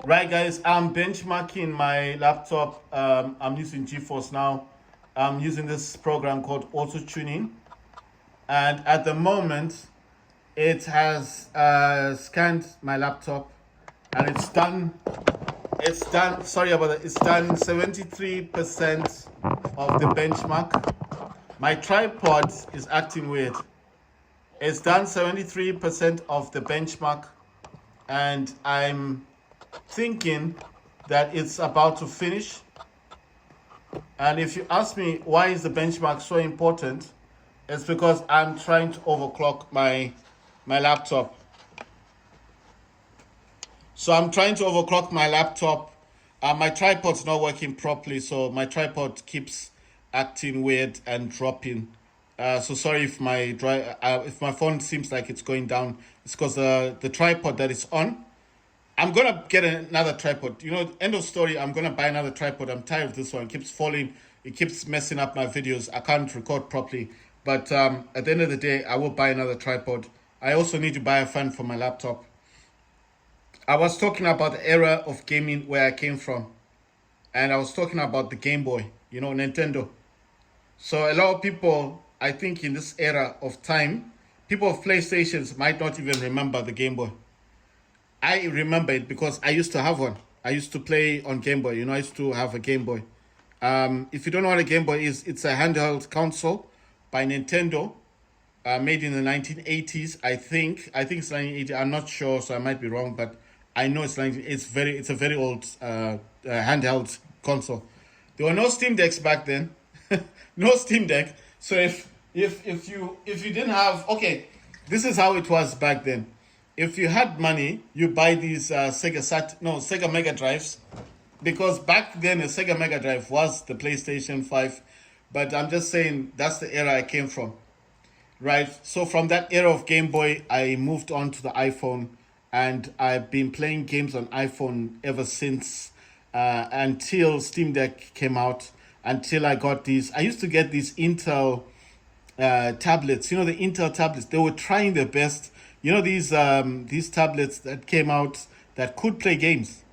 Right, guys, I'm benchmarking my laptop. I'm using Geforce Now. I'm using this program called Auto Tuning, and at the moment, it has scanned my laptop, and it's done. It's done. Sorry about that. It's done 73% of the benchmark. My tripod is acting weird. It's done 73% of the benchmark, and I'm thinking that it's about to finish. And if you ask me why is the benchmark so important, it's because I'm trying to overclock my laptop. So I'm trying to overclock my laptop. My tripod's not working properly, so my tripod keeps acting weird and dropping. So sorry if my phone seems like it's going down. It's because the tripod that is on. I'm gonna get another tripod. End of story. I'm gonna buy another tripod. I'm tired of this one. It keeps falling. It keeps messing up my videos. I can't record properly. But at the end of the day, I will buy another tripod. I also need to buy a fan for my laptop. I was talking about the era of gaming where I came from, and I was talking about the Game Boy. Nintendo. So a lot of people, I think, in this era of time, people of PlayStations might not even remember the Game Boy. I remember it because I used to have one. I used to play on Game Boy. I used to have a Game Boy. If you don't know what a Game Boy is, it's a handheld console by Nintendo, made in the 1980s. I think it's 1980. I'm not sure, so I might be wrong, but I know it's a very old handheld console. There were no Steam Decks back then. No Steam Deck. So if you didn't have, okay, this is how it was back then. If you had money, you buy these Sega Mega Drives, because back then a Sega Mega Drive was the PlayStation 5. But I'm just saying that's the era I came from, right? So from that era of Game Boy, I moved on to the iPhone, and I've been playing games on iPhone ever since, until Steam Deck came out. Until I got these, I used to get these Intel tablets. The Intel tablets. They were trying their best. These tablets that came out that could play games.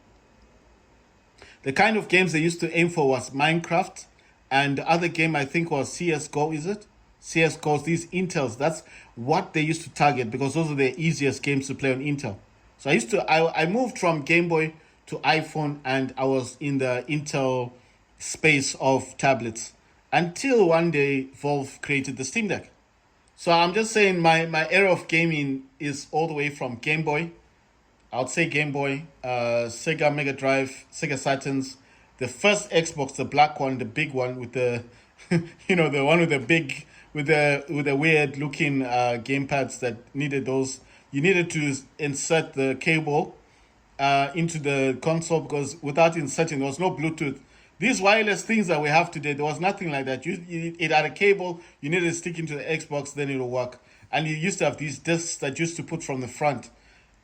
The kind of games they used to aim for was Minecraft, and the other game I think was CS:GO. Is it CS:GO? These Intels. That's what they used to target because those are the easiest games to play on Intel. So I moved from Game Boy to iPhone, and I was in the Intel space of tablets until one day Valve created the Steam Deck. So I'm just saying my era of gaming is all the way from Game Boy. I would say Game Boy, Sega Mega Drive, Sega Saturns, the first Xbox, the black one, the big one with the, the one with the big, with the weird looking game pads that needed those. You needed to insert the cable into the console, because without inserting, there was no Bluetooth. These wireless things that we have today, there was nothing like that. It had a cable, you needed to stick into the Xbox, then it'll work. And you used to have these discs that you used to put from the front.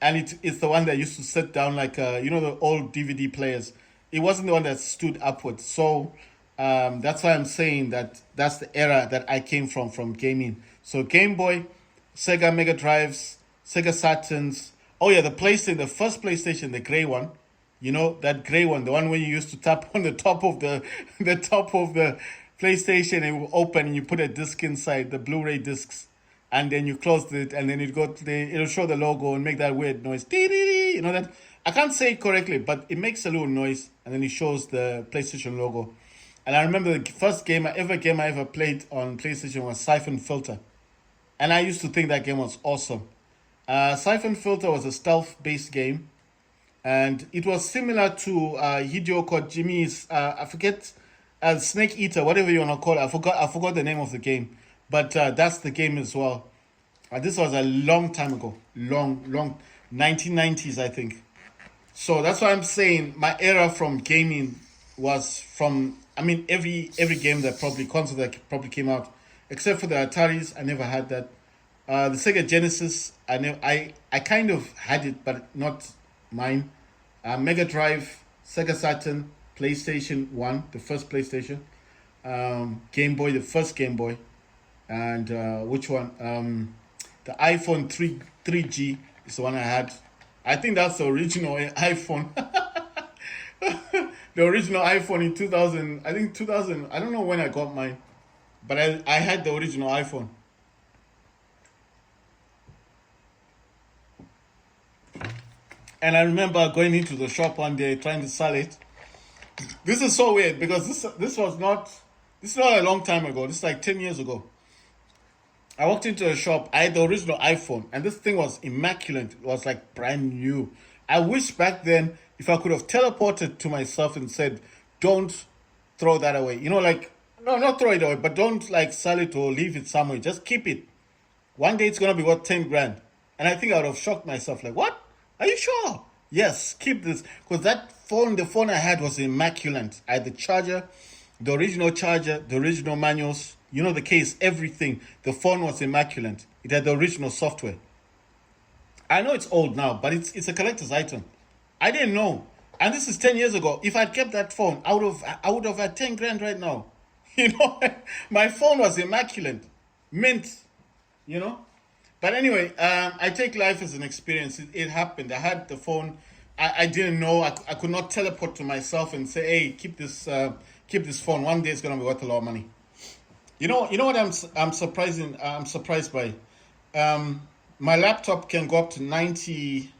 And it's the one that used to sit down like, the old DVD players. It wasn't the one that stood upwards. So that's why I'm saying that that's the era that I came from gaming. So Game Boy, Sega Mega Drives, Sega Saturns. Oh yeah, the first PlayStation, the gray one. That gray one, the one where you used to tap on the top of the top of the PlayStation, and it will open and you put a disc inside, the Blu-ray discs, and then you close it, and then it'll show the logo and make that weird noise. Dee-dee-dee. That I can't say it correctly, but it makes a little noise, and then it shows the PlayStation logo. And I remember the first game I ever played on PlayStation was Siphon Filter, and I used to think that game was awesome. Siphon Filter was a stealth-based game, and it was similar to Hideo Kojimi's I forget, Snake Eater, whatever you wanna call it. I forgot the name of the game, but that's the game as well. This was a long time ago, long 1990s, I think. So that's why I'm saying my era from gaming was from. I mean, every game that probably console that probably came out, except for the Ataris. I never had that. The Sega Genesis, I kind of had it, but not mine. Mega Drive, Sega Saturn, PlayStation One, the first PlayStation, Game Boy, the first Game Boy, and which one? The iPhone 3G is the one I had. I think that's the original iPhone. the original iPhone in 2000. I think 2000. I don't know when I got mine, but I had the original iPhone. And I remember going into the shop one day trying to sell it. This is so weird because this is not a long time ago. This is like 10 years ago. I walked into a shop. I had the original iPhone, and this thing was immaculate. It was like brand new. I wish back then if I could have teleported to myself and said, "Don't throw that away." Like no, not throw it away, but don't like sell it or leave it somewhere. Just keep it. One day it's gonna be worth 10 grand, and I think I would have shocked myself. Like, what? Are you sure? Yes, keep this because the phone I had was immaculate. I had the charger, the original manuals. The case, everything. The phone was immaculate. It had the original software. I know it's old now, but it's a collector's item. I didn't know, and this is 10 years ago. If I'd kept that phone, I would have had 10 grand right now. You know, my phone was immaculate, mint. You know, but anyway, I take life as an experience. It happened. I had the phone. I didn't know. I could not teleport to myself and say, "Hey, keep this phone. One day it's gonna be worth a lot of money." You know what I'm surprised by. My laptop can go up to 90.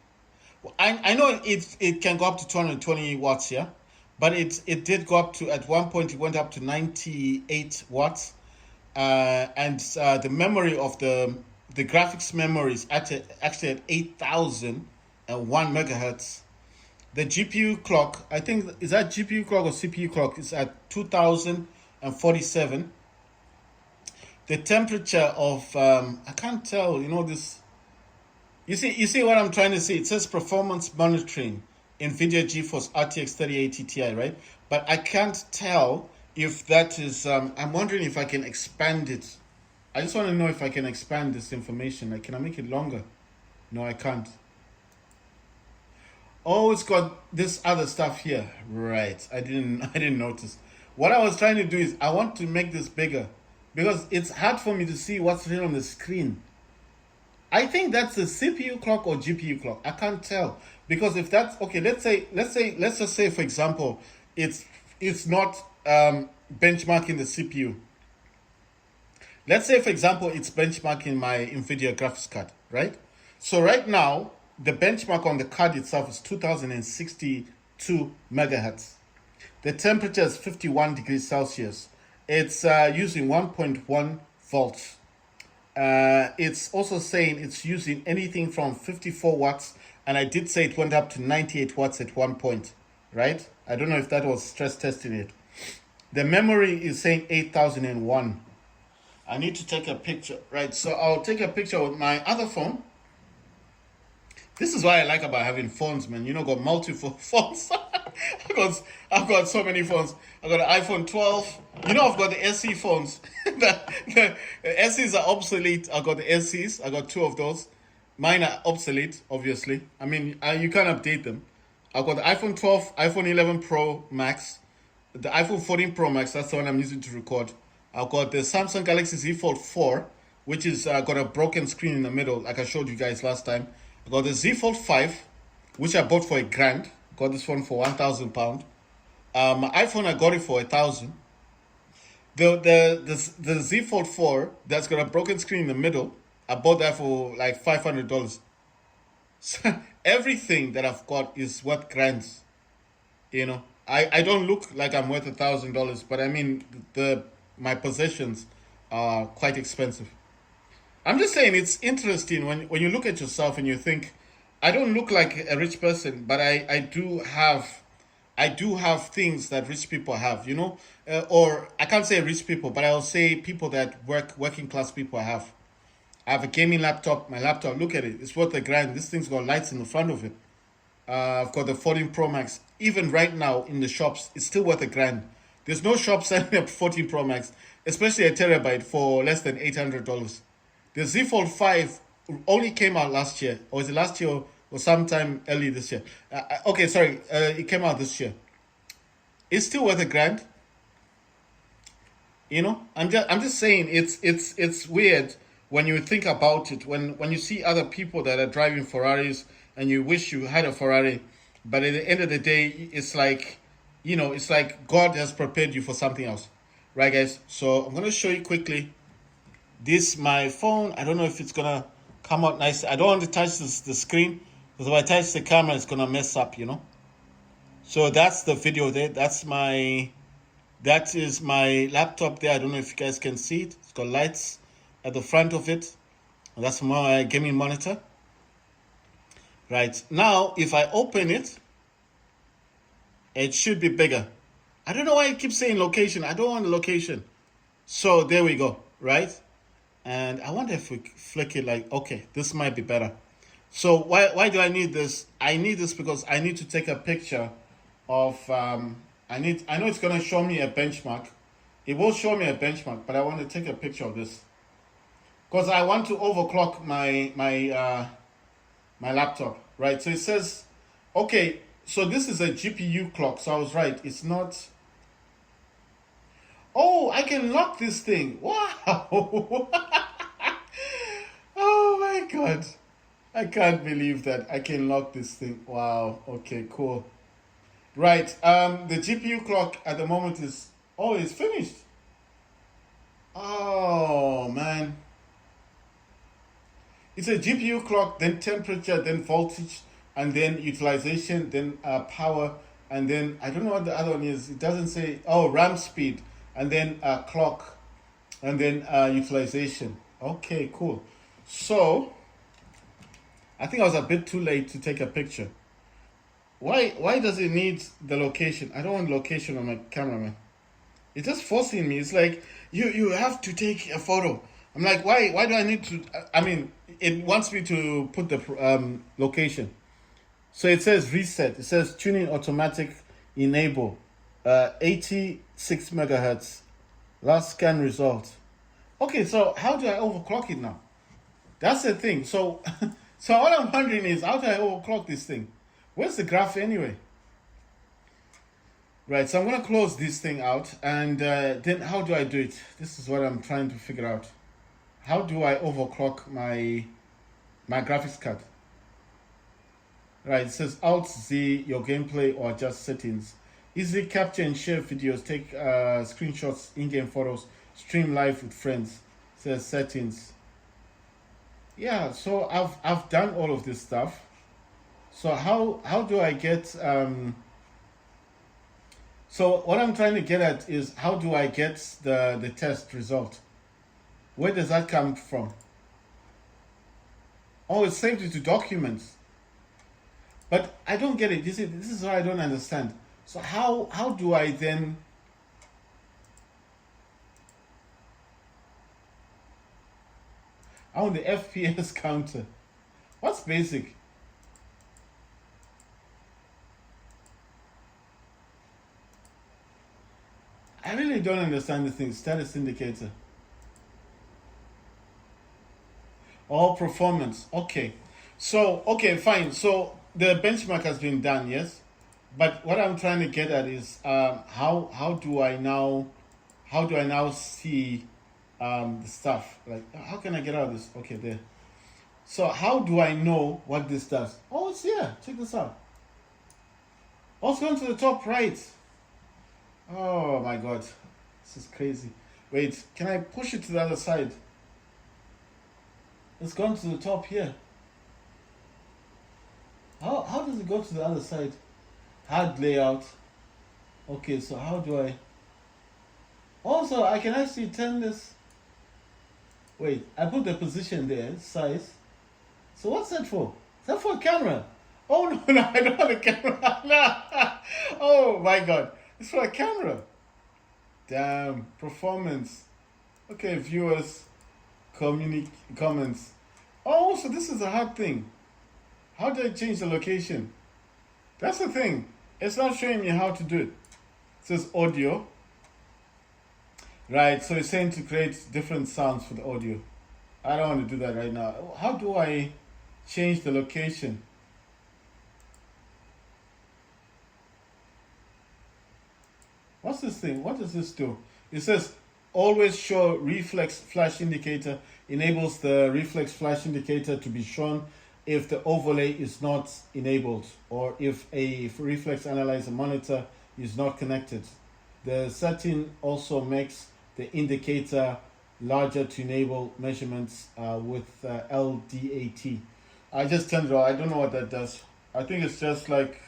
I know it can go up to 220 watts, yeah, but it did go up to at one point it went up to 98 watts, and the memory of the graphics memory is actually at 8,001 megahertz. The GPU clock, I think, is that GPU clock or CPU clock, is at 2047. The temperature of I can't tell. This. You see what I'm trying to say. It says performance monitoring, NVIDIA GeForce RTX 3080 Ti, right? But I can't tell if that is. I'm wondering if I can expand it. I just want to know if I can expand this information. Like, can I make it longer? No, I can't. Oh, it's got this other stuff here. Right. I didn't notice. What I was trying to do is I want to make this bigger because it's hard for me to see what's written on the screen. I think that's a CPU clock or GPU clock. I can't tell because if that's okay, let's just say for example, it's not benchmarking the CPU. Let's say, for example, it's benchmarking my NVIDIA graphics card, right? So right now, the benchmark on the card itself is 2062 megahertz. The temperature is 51 degrees Celsius. It's using 1.1 volts. It's also saying it's using anything from 54 watts, and I did say it went up to 98 watts at one point, right? I don't know if that was stress testing it. The memory is saying 8001. I need to take a picture, right? So I'll take a picture with my other phone. This is what I like about having phones, man. Got multiple phones. I've got so many phones. I've got an iPhone 12. I've got the SE phones. The SEs are obsolete. I've got the SEs. I got two of those. Mine are obsolete, obviously. I mean, you can't update them. I've got the iPhone 12, iPhone 11 Pro Max, the iPhone 14 Pro Max. That's the one I'm using to record. I've got the Samsung Galaxy Z Fold 4, which is got a broken screen in the middle, like I showed you guys last time. I got the Z Fold 5, which I bought for £1,000. Got this one for £1,000. My iPhone, I got it for 1,000. The Z Fold 4 that's got a broken screen in the middle, I bought that for like $500. So everything that I've got is worth grands. I don't look like I'm worth $1,000, but I mean my possessions are quite expensive. I'm just saying it's interesting when you look at yourself and you think, I don't look like a rich person, but I do have things that rich people have. Or I can't say rich people, but I'll say people that working class people have. I have a gaming laptop. My laptop, look at it, it's worth $1,000. This thing's got lights in the front of it. I've got the 14 Pro Max. Even right now in the shops, it's still worth $1,000. There's no shop selling a 14 Pro Max, especially a terabyte, for less than $800. The Z Fold 5 only came out last year, or is it last year or sometime early this year? Okay, sorry, it came out this year. It's still worth $1,000. I'm just saying it's weird when you think about it. When you see other people that are driving Ferraris and you wish you had a Ferrari, but at the end of the day, it's like it's like God has prepared you for something else, right, guys? So I'm gonna show you quickly. This my phone. I don't know if it's gonna come out nice. I don't want to touch the screen because if I touch the camera, it's gonna mess up. So that's the video there. That is my laptop there. I don't know if you guys can see it. It's got lights at the front of it. That's my gaming monitor. Right now, if I open it, it should be bigger. I don't know why it keeps saying location. I don't want the location. So there we go, right? And I wonder if we flick it like, okay, this might be better. So why do I need this? I need this because I need to take a picture of I know it's gonna show me a benchmark. It will show me a benchmark, but I want to take a picture of this because I want to overclock my laptop, right? So it says, okay, so this is a GPU clock. So I was right. It's not. Oh, I can lock this thing. Wow. Oh my God. I can't believe that I can lock this thing. Wow. Okay, cool. Right. The GPU clock at the moment is, oh, it's finished. Oh man. It's a GPU clock, then temperature, then voltage, and then utilization, then power, and then I don't know what the other one is. It doesn't say. Oh, RAM speed, and then clock, and then utilization. Okay, cool. So I think I was a bit too late to take a picture. Why does it need the location? I don't want location on my camera, man. It's just forcing me. It's like you have to take a photo. I'm like, why do I need to? I mean, it wants me to put the location. So it says reset. It says tuning automatic enable, 86 megahertz. Last scan result. Okay, so how do I overclock it now? That's the thing. So so all I'm wondering is how do I overclock this thing? Where's the graph anyway? Right, so I'm gonna close this thing out, and then how do I do it? This is what I'm trying to figure out. How do I overclock my graphics card? Right, it says Alt Z your gameplay or adjust settings. Easily capture and share videos, take screenshots, in-game photos, stream live with friends. It says settings. Yeah, so I've done all of this stuff. So how do I get so what I'm trying to get at is how do I get the test result? Where does that come from? Oh, it's saved into documents. But I don't get it. You see, this is what I don't understand. So how do I then I want the FPS counter. What's basic? I really don't understand this thing. Status indicator. All performance. Okay. So, okay, fine. So the benchmark has been done, yes? But what I'm trying to get at is how do I now see the stuff? Like how can I get out of this? Okay, there. So how do I know what this does? Oh, it's here. Check this out. Oh, it's going to the top right. Oh my God. This is crazy. Wait, can I push it to the other side? It's gone to the top here. How does it go to the other side? Hard layout. Okay, so how do I... Also, I can actually turn this... Wait, I put the position there, size. So what's that for? Is that for a camera? Oh, no, no, I don't want a camera. No. Oh, my God. It's for a camera. Damn. Performance. Okay, viewers. Comments. Oh, so this is a hard thing. How do I change the location? That's the thing. It's not showing me how to do it. It says audio. Right, so it's saying to create different sounds for the audio. I don't want to do that right now. How do I change the location? What's this thing? What does this do? It says always show reflex flash indicator, enables the reflex flash indicator to be shown if the overlay is not enabled or if a reflex analyzer monitor is not connected. The setting also makes the indicator larger to enable measurements with LDAT. I just turned it on. I don't know what that does. I think it's just like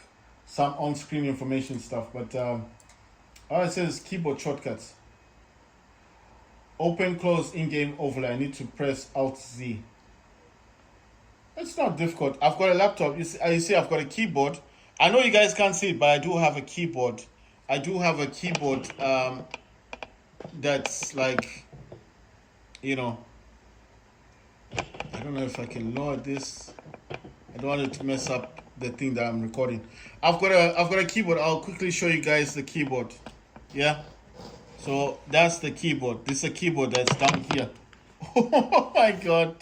some on-screen information stuff. But all it says is keyboard shortcuts. Open, close, in-game overlay. I need to press Alt Z. It's not difficult. I've got a laptop. You see, I've got a keyboard. I know you guys can't see it, but I do have a keyboard. I do have a keyboard that's like, you know, I don't know if I can lower this. I don't want it to mess up the thing that I'm recording. I've got a keyboard. I'll quickly show you guys the keyboard. Yeah. So that's the keyboard. This is a keyboard that's down here. Oh my god.